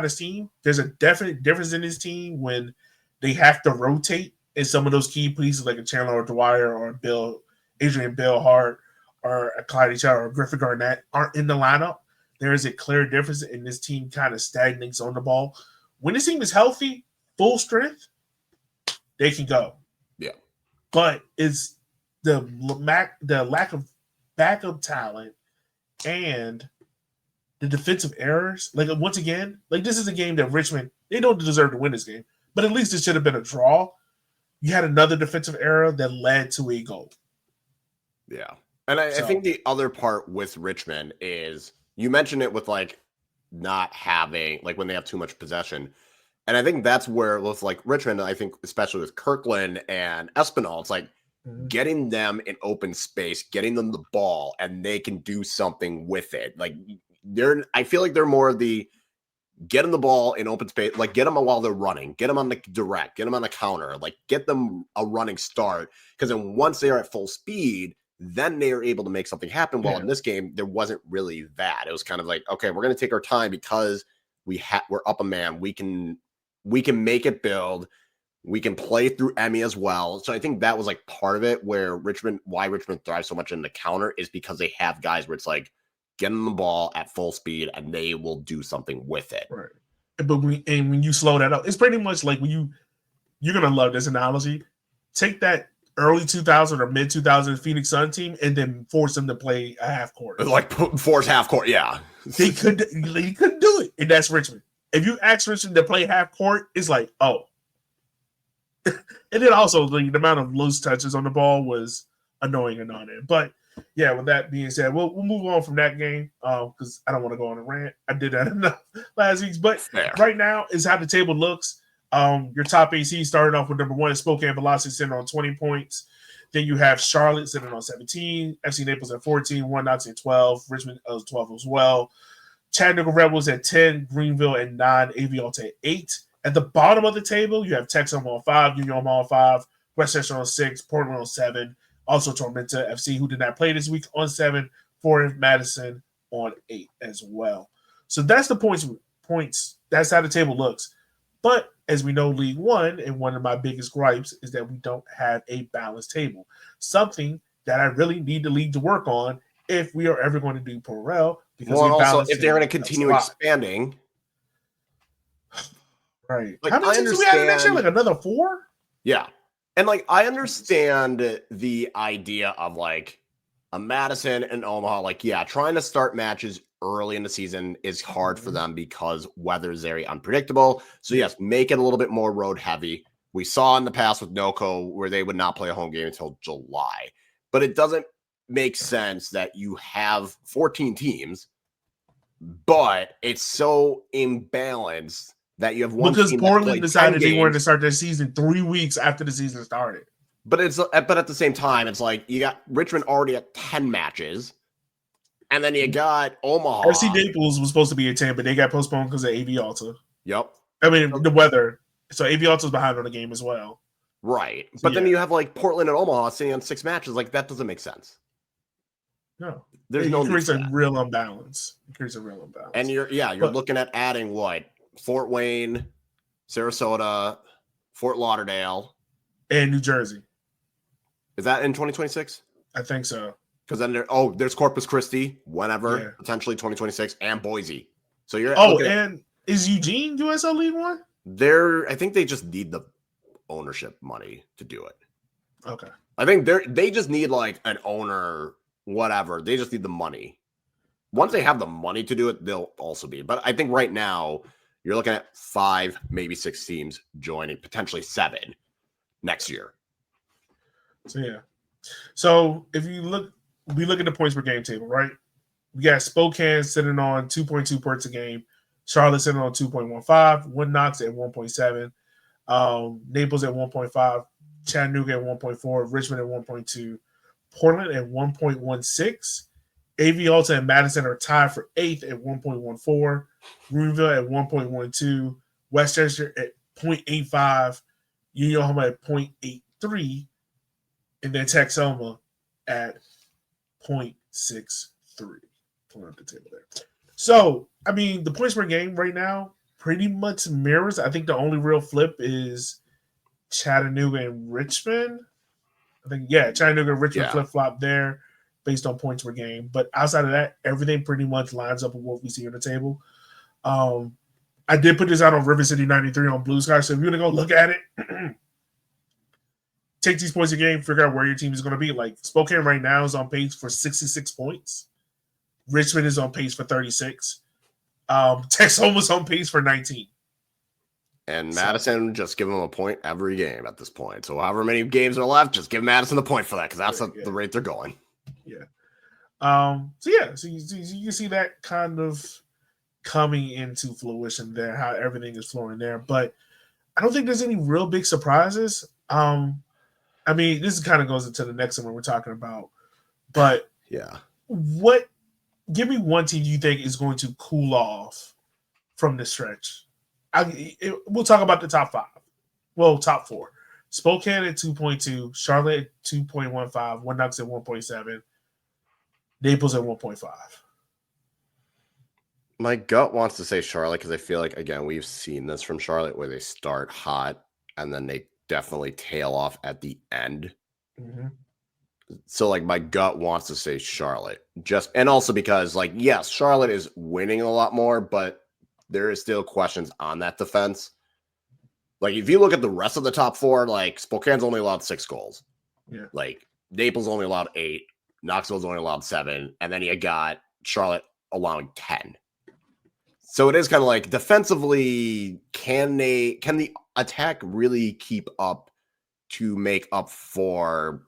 of steam. There's a definite difference in this team when they have to rotate, and some of those key pieces like a Chandler Dwyer or Adrian Bill Hart or a Clyde Chow or Griffin Garnett aren't in the lineup. There is a clear difference, and this team kind of stagnates on the ball. When this team is healthy, full strength, they can go. Yeah. But it's the lack of backup talent and the defensive errors. Like, once again, like, this is a game that Richmond, they don't deserve to win this game, but at least it should have been a draw. You had another defensive error that led to a goal. Yeah. And I think the other part with Richmond is, you mentioned it with like not having, like when they have too much possession. And I think that's where with like Richmond, I think especially with Kirkland and Espinal, it's like getting them in open space, getting them the ball, and they can do something with it. Like I feel like they're more of the get them the ball in open space, like get them while they're running, get them on the direct, get them on the counter, like get them a running start. Because then once they are at full speed, then they are able to make something happen. Well, in this game, there wasn't really that. It was kind of like, okay, we're going to take our time because we're up a man. We can make it build. We can play through Emmy as well. So I think that was like part of it why Richmond thrives so much in the counter is because they have guys where it's like, get them the ball at full speed and they will do something with it. Right. But when you slow that up, it's pretty much like when you're going to love this analogy. Take that early 2000 or mid 2000 Phoenix Sun team and then force them to play a half court. Like force half court, yeah. They couldn't do it, and that's Richmond. If you ask Richmond to play half court, it's like, oh. And then also the amount of loose touches on the ball was annoying and on it. But yeah, with that being said, we'll move on from that game because I don't want to go on a rant. I did that enough last week. But right now is how the table looks. Your top AC started off with number 1 Spokane Velocity sitting on 20 points. Then you have Charlotte sitting on 17, FC Naples at 14, One Knox at 12, Richmond at 12 as well. Chattanooga Rebels at 10, Greenville at 9, AV Alta at 8. At the bottom of the table, you have Texoma on 5, Union Omaha on 5, Westchester on 6, Portland on 7, also Tormenta FC, who did not play this week, on 7, 4, Madison on 8 as well. So that's the points. That's how the table looks. But as we know, League One, and one of my biggest gripes is that we don't have a balanced table. Something that I really need the league to work on if we are ever going to do Porel. Because also, if they're going to continue expanding. Right. Like, how many teams do we have next year? Like another 4? Yeah. And like I understand the idea of like a Madison and Omaha, like, yeah, trying to start matches early in the season is hard for them because weather is very unpredictable. So yes, make it a little bit more road heavy. We saw in the past with NOCO where they would not play a home game until July. But it doesn't make sense that you have 14 teams, but it's so imbalanced that you have one because team Portland decided they wanted to start their season 3 weeks after the season started. But at the same time, it's like you got Richmond already at 10 matches, and then you got Omaha. FC Naples was supposed to be at 10, but they got postponed because of AV Alta. Yep. I mean the weather. So AV Alta's behind on the game as well. Right. But then you have like Portland and Omaha sitting on 6 matches. Like that doesn't make sense. No. There's no creates a real imbalance. And you're looking at adding what? Fort Wayne, Sarasota, Fort Lauderdale, and New Jersey. Is that in 2026? I think so. Because then there's Corpus Christi, whenever, potentially 2026, and Boise. So you're and is Eugene USL League One? I think they just need the ownership money to do it. Okay. I think they just need like an owner, whatever. They just need the money. Once they have the money to do it, they'll also be. But I think right now you're looking at 5, maybe 6 teams joining, potentially 7 next year. So yeah. So if we look at the points per game table, right? We got Spokane sitting on 2.2 points a game, Charlotte sitting on 2.15, One Knox at 1.7, Naples at 1.5, Chattanooga at 1.4, Richmond at 1.2, Portland at 1.16. AV Alta and Madison are tied for 8th at 1.14, Greenville at 1.12, Westchester at 0.85, Union Omaha at 0.83, and then Texoma at 0.63. Pulling up the table there. So, I mean, the points per game right now pretty much mirrors. I think the only real flip is Chattanooga and Richmond. I think, Chattanooga and Richmond flip-flop there based on points per game. But outside of that, everything pretty much lines up with what we see on the table. I did put this out on River City 93 on Blue Sky. So if you're going to go look at it, take these points a game, figure out where your team is going to be. Like Spokane right now is on pace for 66 points. Richmond is on pace for 36. Texoma's on pace for 19. And Madison, just give them a point every game at this point. So however many games are left, just give Madison the point for that because that's the rate they're going. Yeah. So you can see that kind of coming into fruition there, how everything is flowing there. But I don't think there's any real big surprises. I mean, this kind of goes into the next one we're talking about. But give me one team you think is going to cool off from this stretch. We'll talk about the top 5. Well, top 4. Spokane at 2.2, Charlotte at 2.15, One Knox at 1.7, Naples at 1.5. My gut wants to say Charlotte because I feel like, again, we've seen this from Charlotte where they start hot and then they definitely tail off at the end. Mm-hmm. So, like, my gut wants to say Charlotte. And also because, like, yes, Charlotte is winning a lot more, but there is still questions on that defense. Like, if you look at the rest of the top 4, like, Spokane's only allowed 6 goals. Yeah. Like Naples only allowed 8, Knoxville's only allowed 7, and then you got Charlotte allowing 10. So it is kind of like defensively, can the attack really keep up to make up for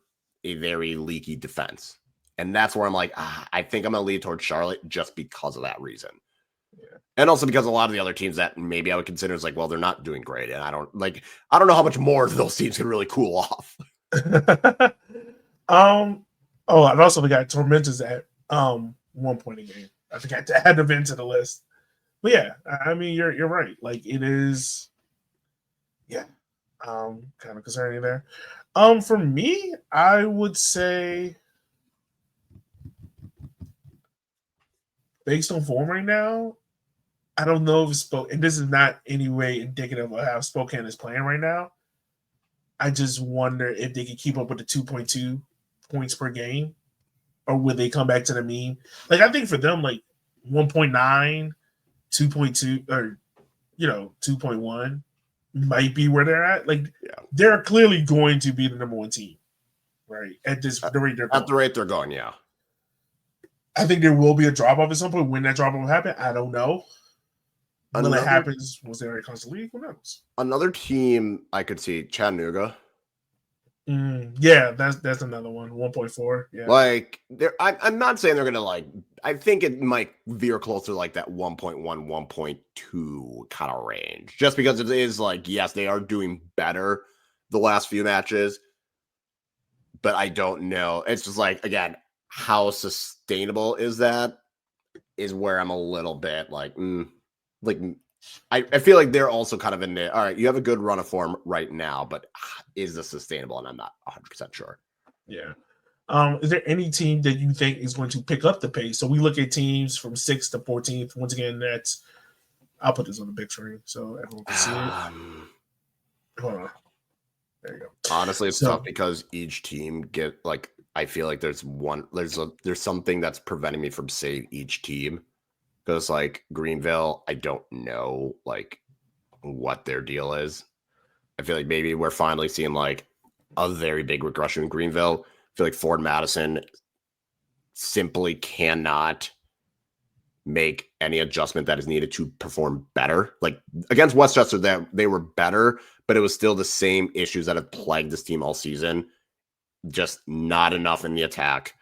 a very leaky defense? And that's where I'm like, I think I'm going to lean towards Charlotte just because of that reason. Yeah. And also because a lot of the other teams that maybe I would consider is like, well, they're not doing great. And I don't know how much more those teams can really cool off. Oh, and also we got Tormentors at 1 point a game. I forgot to add them into the list. But yeah, I mean you're right. Like it is, yeah. Kind of concerning there. For me, I would say based on form right now, I don't know if Spokane, and this is not any way indicative of how Spokane is playing right now. I just wonder if they can keep up with the 2.2 points per game, or will they come back to the mean? Like I think for them, like 1.9, 2.2, or 2.1 might be where they're at. Like they're clearly going to be the number 1 team, right? At the rate they're going. At the rate they're going, yeah. I think there will be a drop off at some point. When that drop off will happen, I don't know. When it happens, was there a constant league? Who knows? Another team I could see, Chattanooga. Yeah, that's another one. 1.4. Yeah. Like I'm not saying they're gonna like. I think it might veer closer like that 1.1, 1.2 kind of range, just because it is like, yes, they are doing better the last few matches, but I don't know. It's just like, again, how sustainable is that? Is where I'm a little bit like, I feel like they're also kind of in there. All right, you have a good run of form right now, but is this sustainable? And I'm not 100% sure. Yeah. Is there any team that you think is going to pick up the pace? So we look at teams from 6th to 14th. Once again, I'll put this on the big screen so everyone can see it. Hold on. There you go. Honestly, it's tough because each team I feel like there's something that's preventing me from saying each team. Because like Greenville, I don't know like what their deal is. I feel like maybe we're finally seeing like a very big regression in Greenville. I feel like Ford Madison simply cannot make any adjustment that is needed to perform better. Like against Westchester, that they were better, but it was still the same issues that have plagued this team all season. Just not enough in the attack.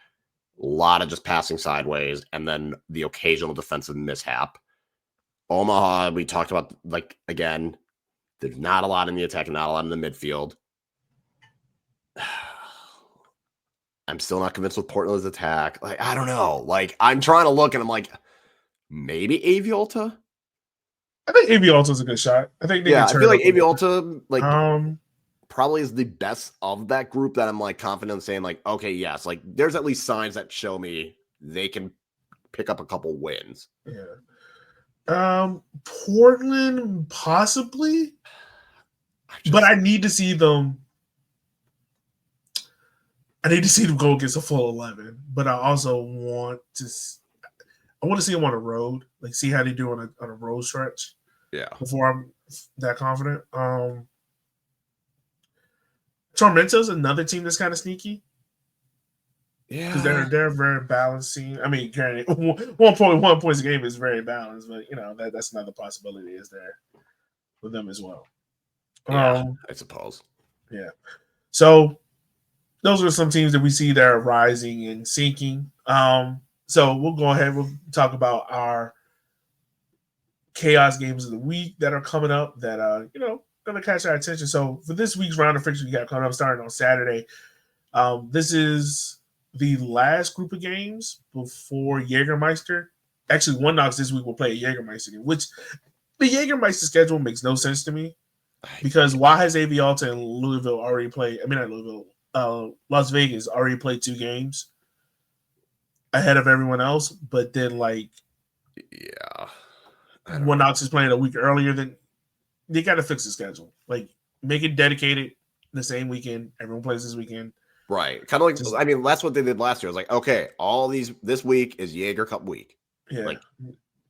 A lot of just passing sideways, and then the occasional defensive mishap. Omaha, we talked about, like, again, there's not a lot in the attack, not a lot in the midfield. I'm still not convinced with Portland's attack. Like, I don't know. Like, I'm trying to look, and I'm like, maybe Aviolta? I think Aviolta is a good shot. I think I feel like Aviolta, like, probably is the best of that group that I'm like confident in saying like, okay, yes, like there's at least signs that show me they can pick up a couple wins. Yeah. Portland possibly, but I need to see them. I need to see them go against a full 11, but I also want to see them on the road, like see how they do on a road stretch. Yeah. Before I'm that confident. Tormento's another team that's kind of sneaky. Yeah. Because they're very balanced team. I mean, granted, 1.1 points a game is very balanced, but that's another possibility is there for them as well. Yeah, I suppose. Yeah. So those are some teams that we see that are rising and sinking. So we'll go ahead. We'll talk about our chaos games of the week that are coming up that going to catch our attention. So for this week's round of fixtures we got coming up starting on Saturday, this is the last group of games before Jägermeister. Actually, One Knocks this week will play a Jägermeister game, which the Jägermeister schedule makes no sense to me because why has Avialta and Louisville already played? I mean, not Louisville, Las Vegas already played 2 games ahead of everyone else, but then One Knocks is playing a week earlier than. They got to fix the schedule. Like, make it dedicated the same weekend. Everyone plays this weekend. Right. Kind of like, that's what they did last year. I was like, okay, this week is Jaeger Cup week. Yeah. Like,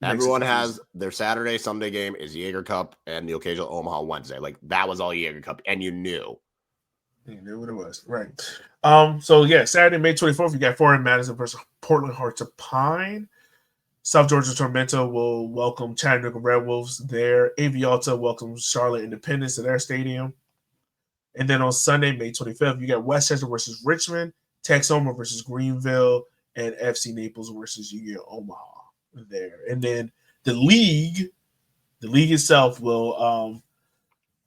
everyone has their Saturday, Sunday game is Jaeger Cup and the occasional Omaha Wednesday. Like, that was all Jaeger Cup. And you knew. You knew what it was, right? So yeah, Saturday, May 24th, you got Fort Madison versus Portland Hearts of Pine. South Georgia Tormenta will welcome Chattanooga Red Wolves there. Avialta welcomes Charlotte Independence to their stadium. And then on Sunday, May 25th, you got Westchester versus Richmond, Texoma versus Greenville, and FC Naples versus Union Omaha there. And then the league itself will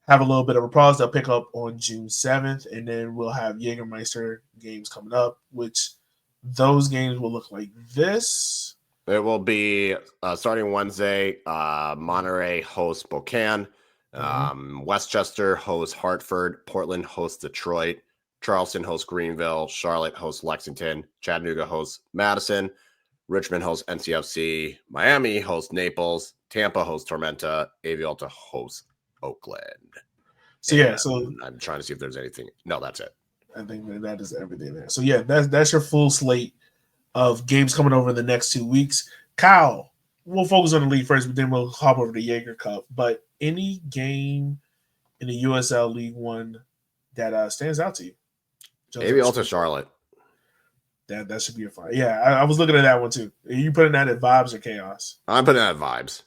have a little bit of a pause. They'll pick up on June 7th, and then we'll have Jägermeister games coming up, which those games will look like this. It will be starting Wednesday. Monterey hosts Spokane. Westchester hosts Hartford. Portland hosts Detroit. Charleston hosts Greenville. Charlotte hosts Lexington. Chattanooga hosts Madison. Richmond hosts NCFC. Miami hosts Naples. Tampa hosts Tormenta. Avialta hosts Oakland. So yeah, so I'm trying to see if there's anything. No, that's it. I think that is everything there. So yeah, that's your full slate of games coming over the next 2 weeks. Kyle, we'll focus on the league first, but then we'll hop over to the Jaeger Cup. But any game in the USL League One that stands out to you? Avialta Charlotte. That should be a fine. Yeah, I was looking at that one too. Are you putting that at vibes or chaos? I'm putting that at vibes.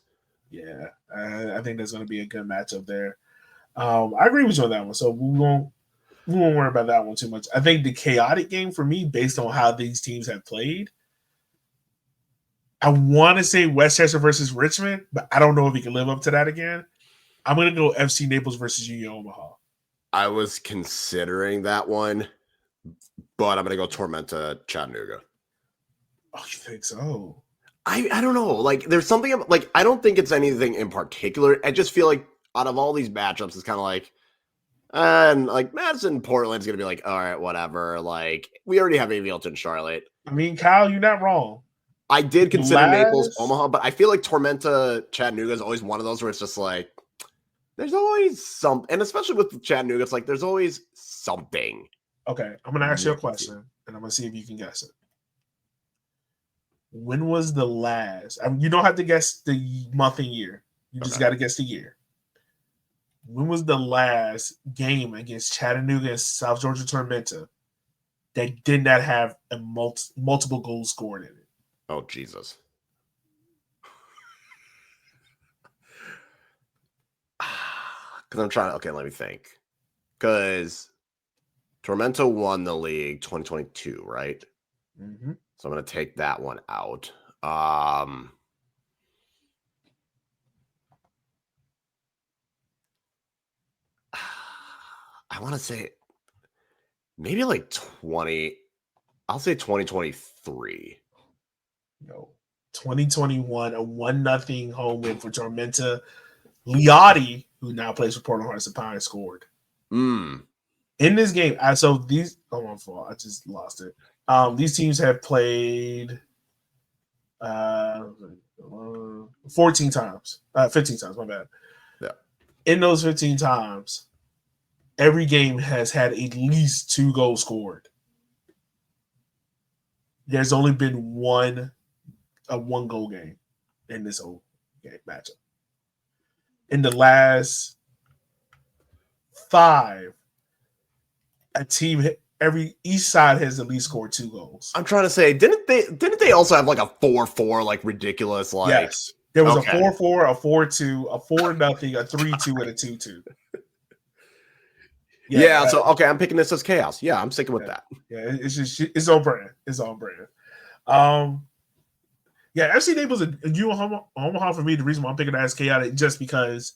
Yeah, I think that's going to be a good matchup there. I agree with you on that one. So we won't worry about that one too much. I think the chaotic game for me, based on how these teams have played, I want to say Westchester versus Richmond, but I don't know if he can live up to that again. I'm going to go FC Naples versus Union Omaha. I was considering that one, but I'm going to go Tormenta Chattanooga. Oh, you think so? I don't know. Like, there's something like I don't think it's anything in particular. I just feel like out of all these matchups, it's kind of like, and like Madison, Portland's gonna be like, all right, whatever. Like, we already have Avialta and Charlotte. I mean, Kyle, you're not wrong. I did consider Naples, Omaha, but I feel like Tormenta Chattanooga is always one of those where it's just like, there's always something, and especially with Chattanooga, it's like there's always something. Okay, I'm gonna ask you a question, and I'm gonna see if you can guess it. When was the last? I mean, you don't have to guess the month and year. You just got to guess the year. When was the last game against Chattanooga and South Georgia Tormenta that did not have a multiple goals scored in it? Oh, Jesus. Because I'm trying to, okay, let me think. Because Tormenta won the league 2022, right? Mm-hmm. So I'm going to take that one out. I want to say maybe like 20. I'll say 2023. No. 2021, a 1-0 home win for Tormenta. Liotti, who now plays for Portland Hearts of Pine, scored. In this game, I just lost it. These teams have played 14 times. 15 times, my bad. Yeah. In those 15 times, every game has had at least 2 goals scored. There's only been a 1-goal game in this whole game matchup. In the last 5, each side has at least scored 2 goals. I'm trying to say, didn't they also have like a 4-4, like ridiculous, like yes. There was a 4-4, a 4-2, a 4-0, a 3-2, and a 2-2. Yeah, so okay, I'm picking this as chaos. Yeah, I'm sticking with that. Yeah, it's on brand. It's on brand. FC Naples and Omaha for me, the reason why I'm picking that as chaotic just because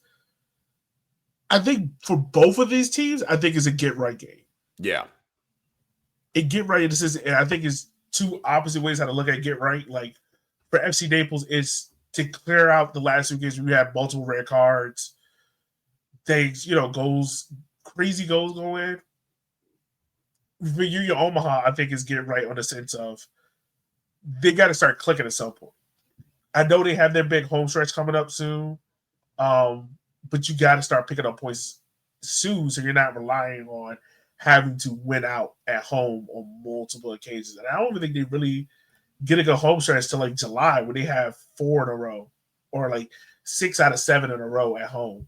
I think for both of these teams, I think it's a get right game. Yeah. It get right. And I think it's 2 opposite ways how to look at get right. Like for FC Naples, it's to clear out the last 2 games. We have multiple red cards. Crazy goals go in. For Union Omaha, I think is get right on the sense of they got to start clicking at some point. I know they have their big home stretch coming up soon, but you got to start picking up points soon so you're not relying on having to win out at home on multiple occasions. And I don't even think they really get a good home stretch till like July where they have 4 in a row or like 6 out of 7 in a row at home.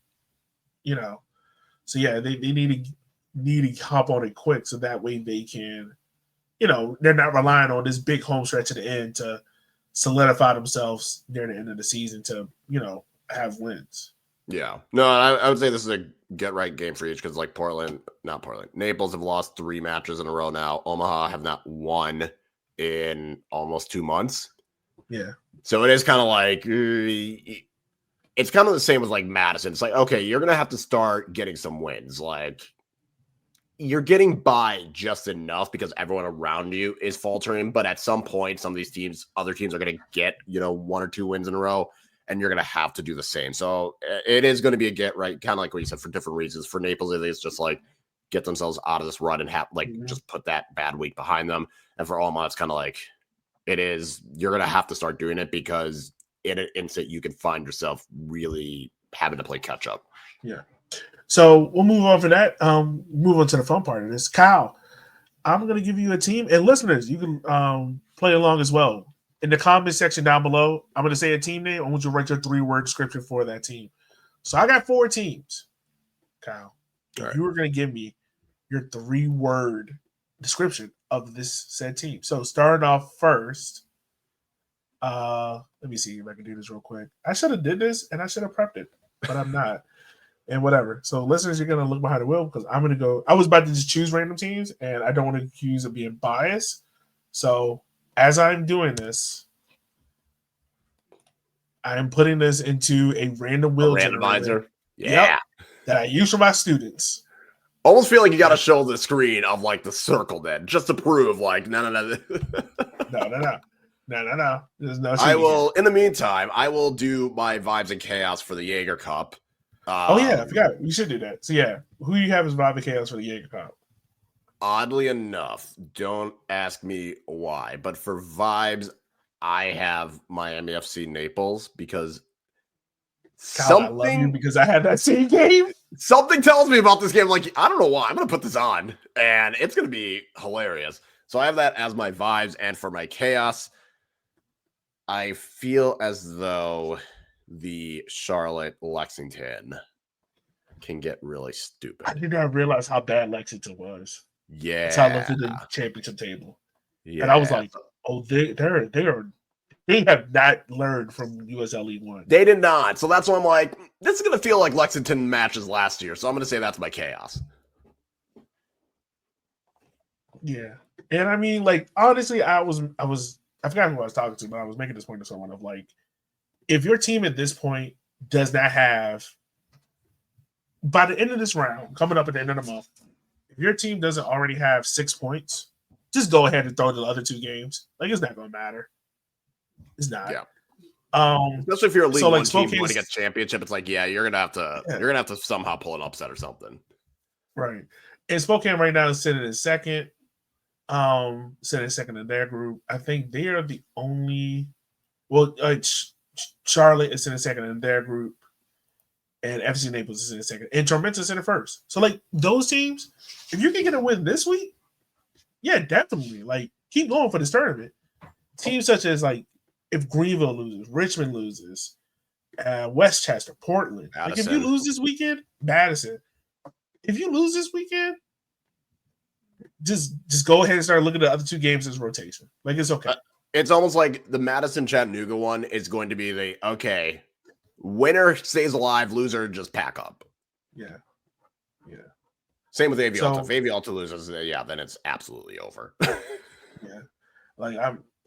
So yeah, they need to need to hop on it quick so that way they can, they're not relying on this big home stretch at the end to solidify themselves near the end of the season to, have wins. Yeah. No, I would say this is a get-right game for each because, like, Naples have lost 3 matches in a row now. Omaha have not won in almost 2 months. Yeah. So it is kind of like, it's kind of the same as, like, Madison. It's like, okay, you're going to have to start getting some wins. Like, you're getting by just enough because everyone around you is faltering. But at some point, some of these other teams are going to get, 1 or 2 wins in a row. And you're going to have to do the same. So it is going to be a get right, kind of like what you said, for different reasons. For Naples, it is just like get themselves out of this run and have just put that bad week behind them. And for Omaha, it's kind of like you're going to have to start doing it because in an instant you can find yourself really having to play catch up. Yeah. So we'll move on for that. Move on to the fun part of this. Kyle, I'm going to give you a team, and listeners, you can play along as well. In the comment section down below, I'm going to say a team name. I want you to write your 3-word description for that team. So I got 4 teams, Kyle. Right. You were going to give me your 3-word description of this said team. So starting off first, let me see if I can do this real quick. I should have did this, and I should have prepped it, but I'm not. And whatever. So listeners, you're going to look behind the wheel because I'm going to go. I was about to just choose random teams, and I don't want to accuse of being biased. So as I'm doing this, I am putting this into a random wheel randomizer. Yeah. Yep, that I use for my students. Almost feel like you got to show the screen of like the circle then, just to prove like no. No. There's no. I will. In the meantime, I will do my vibes and chaos for the Jaeger Cup. I forgot. We should do that. So yeah, who you have as vibe and chaos for the Jaeger Cup? Oddly enough, don't ask me why, but for vibes, I have Miami FC Naples because I love you because I had that same game. Something tells me about this game. Like, I don't know why. I'm going to put this on, and it's going to be hilarious. So I have that as my vibes, and for my chaos, I feel as though the Charlotte-Lexington can get really stupid. I did not realize how bad Lexington was. Yeah. That's how I looked at the championship table. Yeah. And I was like, oh, they have not learned from USL League One. They did not. So that's why I'm like, this is going to feel like Lexington matches last year. So I'm going to say that's my chaos. Yeah. And I mean, like, honestly, I forgot who I was talking to, but I was making this point to someone of like, if your team at this point does not have, by the end of this round, coming up at the end of the month, if your team doesn't already have 6 points, just go ahead and throw the other 2 games. Like, it's not going to matter. It's not. Yeah. Especially if you're a League One team you want to get the championship, it's like, yeah, you're gonna have to somehow pull an upset or something. Right. And Spokane right now is sitting in second. Sitting in second in their group. I think they are the only. Well, Charlotte is sitting second in their group, and FC Naples is in second, and Tormento's in first. So, like, those teams, if you can get a win this week, yeah, definitely. Like, keep going for this tournament. Teams such as, like, if Greenville loses, Richmond loses, Westchester, Portland. Madison. Like, if you lose this weekend, Madison. If you lose this weekend, just go ahead and start looking at the other 2 games as rotation. Like, it's okay. It's almost like the Madison-Chattanooga one is going to be winner stays alive, loser just pack up. Yeah. Yeah. Same with Avialta. If Avialta loses, then it's absolutely over. Yeah. Like,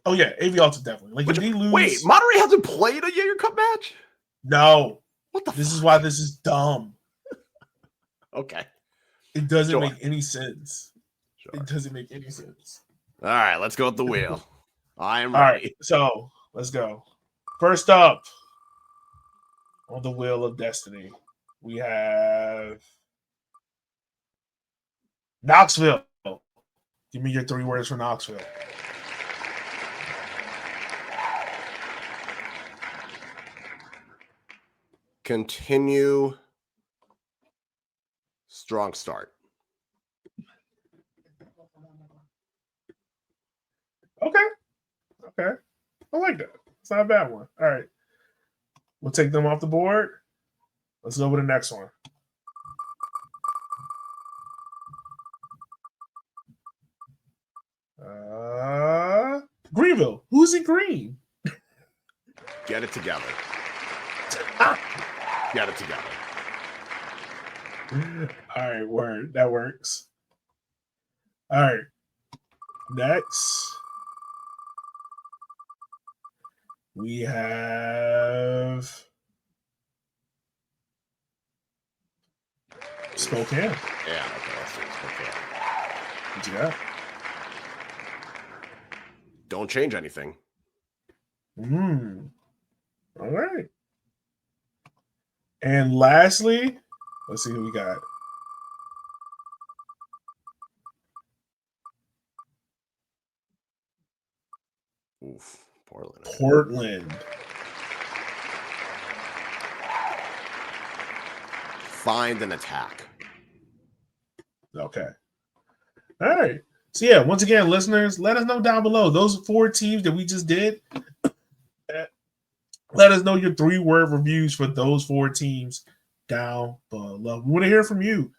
Avialta definitely. Like, if they lose... Wait, Monterey hasn't played a Jaeger Cup match? No. What the This is why this is dumb. Okay. It doesn't make any sense. Sure. It doesn't make any sense. All right, let's go with the wheel. I am ready. All right, so let's go. First up on the wheel of destiny, we have Knoxville. Give me your 3 words for Knoxville. Continue. Strong start. Okay. I like that. It's not a bad one. All right. We'll take them off the board. Let's go with the next one. Greenville. Who's in green? Get it together. Get it together. All right, word. That works. All right. Next, we have Spokane. Yeah, okay, let's do Spokane. What you got? Don't change anything. All right. And lastly, let's see who we got. Oof, Portland. Portland. Find an attack. Okay. All right. So yeah, once again, listeners, let us know down below. Those 4 teams that we just did. Let us know your 3-word reviews for those 4 teams down below. We want to hear from you.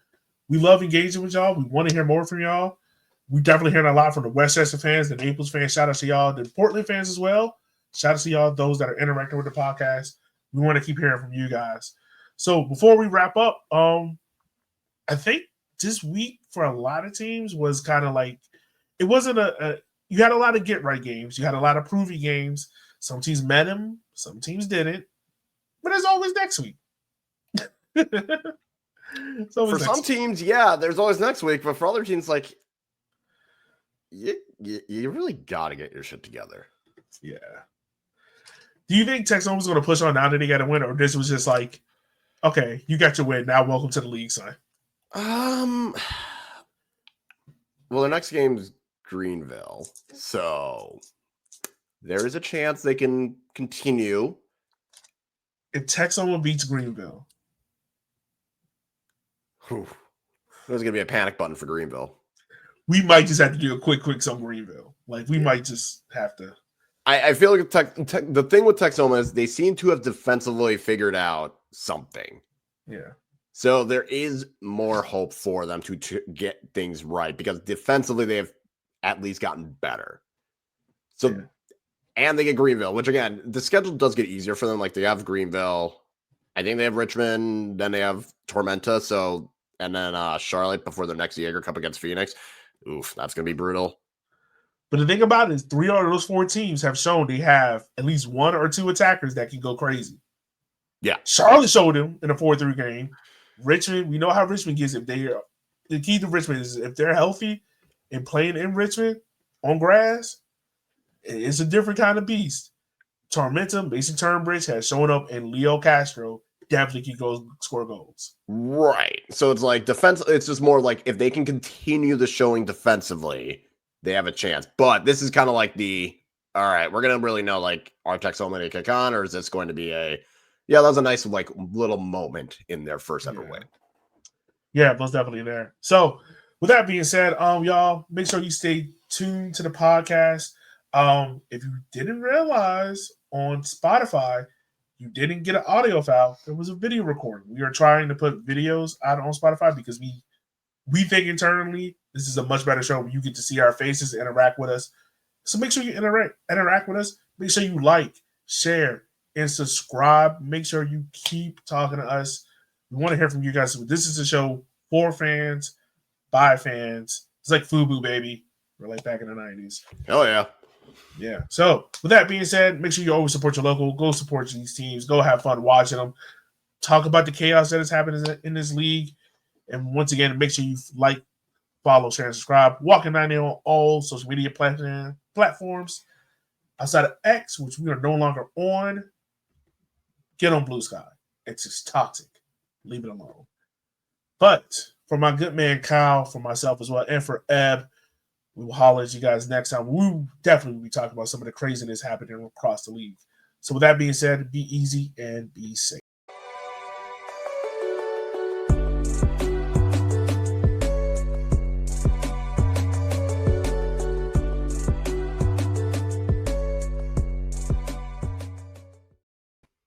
We love engaging with y'all. We want to hear more from y'all. We definitely hearing a lot from the Westchester fans, the Naples fans. Shout out to y'all, the Portland fans as well. Shout out to y'all, those that are interacting with the podcast. We want to keep hearing from you guys. So before we wrap up, I think this week for a lot of teams was kind of like, it wasn't you had a lot of get right games. You had a lot of proving games. Some teams met him, some teams didn't. But there's always next week. For some teams, yeah, there's always next week. But for other teams, like, you really got to get your shit together. Yeah. Do you think Texoma was going to push on now that they got a win, or this was just like, okay, you got your win, now welcome to the league, son? Well, the next game's Greenville, so there is a chance they can continue. If Texoma beats Greenville, there's going to be a panic button for Greenville. We might just have to do a quick on Greenville. Like, we might just have to. I feel like the thing with Texoma is they seem to have defensively figured out something. Yeah. So there is more hope for them to get things right because defensively they have at least gotten better. So, yeah. And they get Greenville, which again, the schedule does get easier for them. Like they have Greenville, I think they have Richmond, then they have Tormenta. So, and then Charlotte before their next Jaeger Cup against Phoenix. Oof, that's going to be brutal. But the thing about it is 3 out of those 4 teams have shown they have at least 1 or 2 attackers that can go crazy. Yeah. Charlotte showed them in a 4-3 game. Richmond, we know how Richmond gets. If they are, the key to Richmond is if they're healthy and playing in Richmond on grass, it's a different kind of beast. Tormenta, Mason Turnbridge has shown up, and Leo Castro definitely can go score goals. Right. So it's like defense. It's just more like if they can continue the showing defensively, they have a chance. But this is kind of like all right, we're going to really know, like, are Texoma to kick on, or is this going to be yeah, that was a nice, like, little moment in their first ever win. Yeah, most definitely there. So, with that being said, y'all, make sure you stay tuned to the podcast. If you didn't realize on Spotify, you didn't get an audio file, there was a video recording. We are trying to put videos out on Spotify because we think internally this is a much better show where you get to see our faces, interact with us. So make sure you interact with us. Make sure you like, share, and subscribe. Make sure you keep talking to us. We want to hear from you guys. This is a show for fans, by fans. It's like FUBU, baby. We're like back in the 90s. Oh, yeah. Yeah. So, with that being said, make sure you always support your local. Go support these teams. Go have fun watching them. Talk about the chaos that is happening in this league. And once again, make sure you like, follow, share, and subscribe. Walkin 90 on all social media platforms. Outside of X, which we are no longer on, get on Blue Sky. It's just toxic. Leave it alone. But for my good man Kyle, for myself as well, and for Eb, we will holler at you guys next time. We will definitely be talking about some of the craziness happening across the league. So with that being said, be easy and be safe.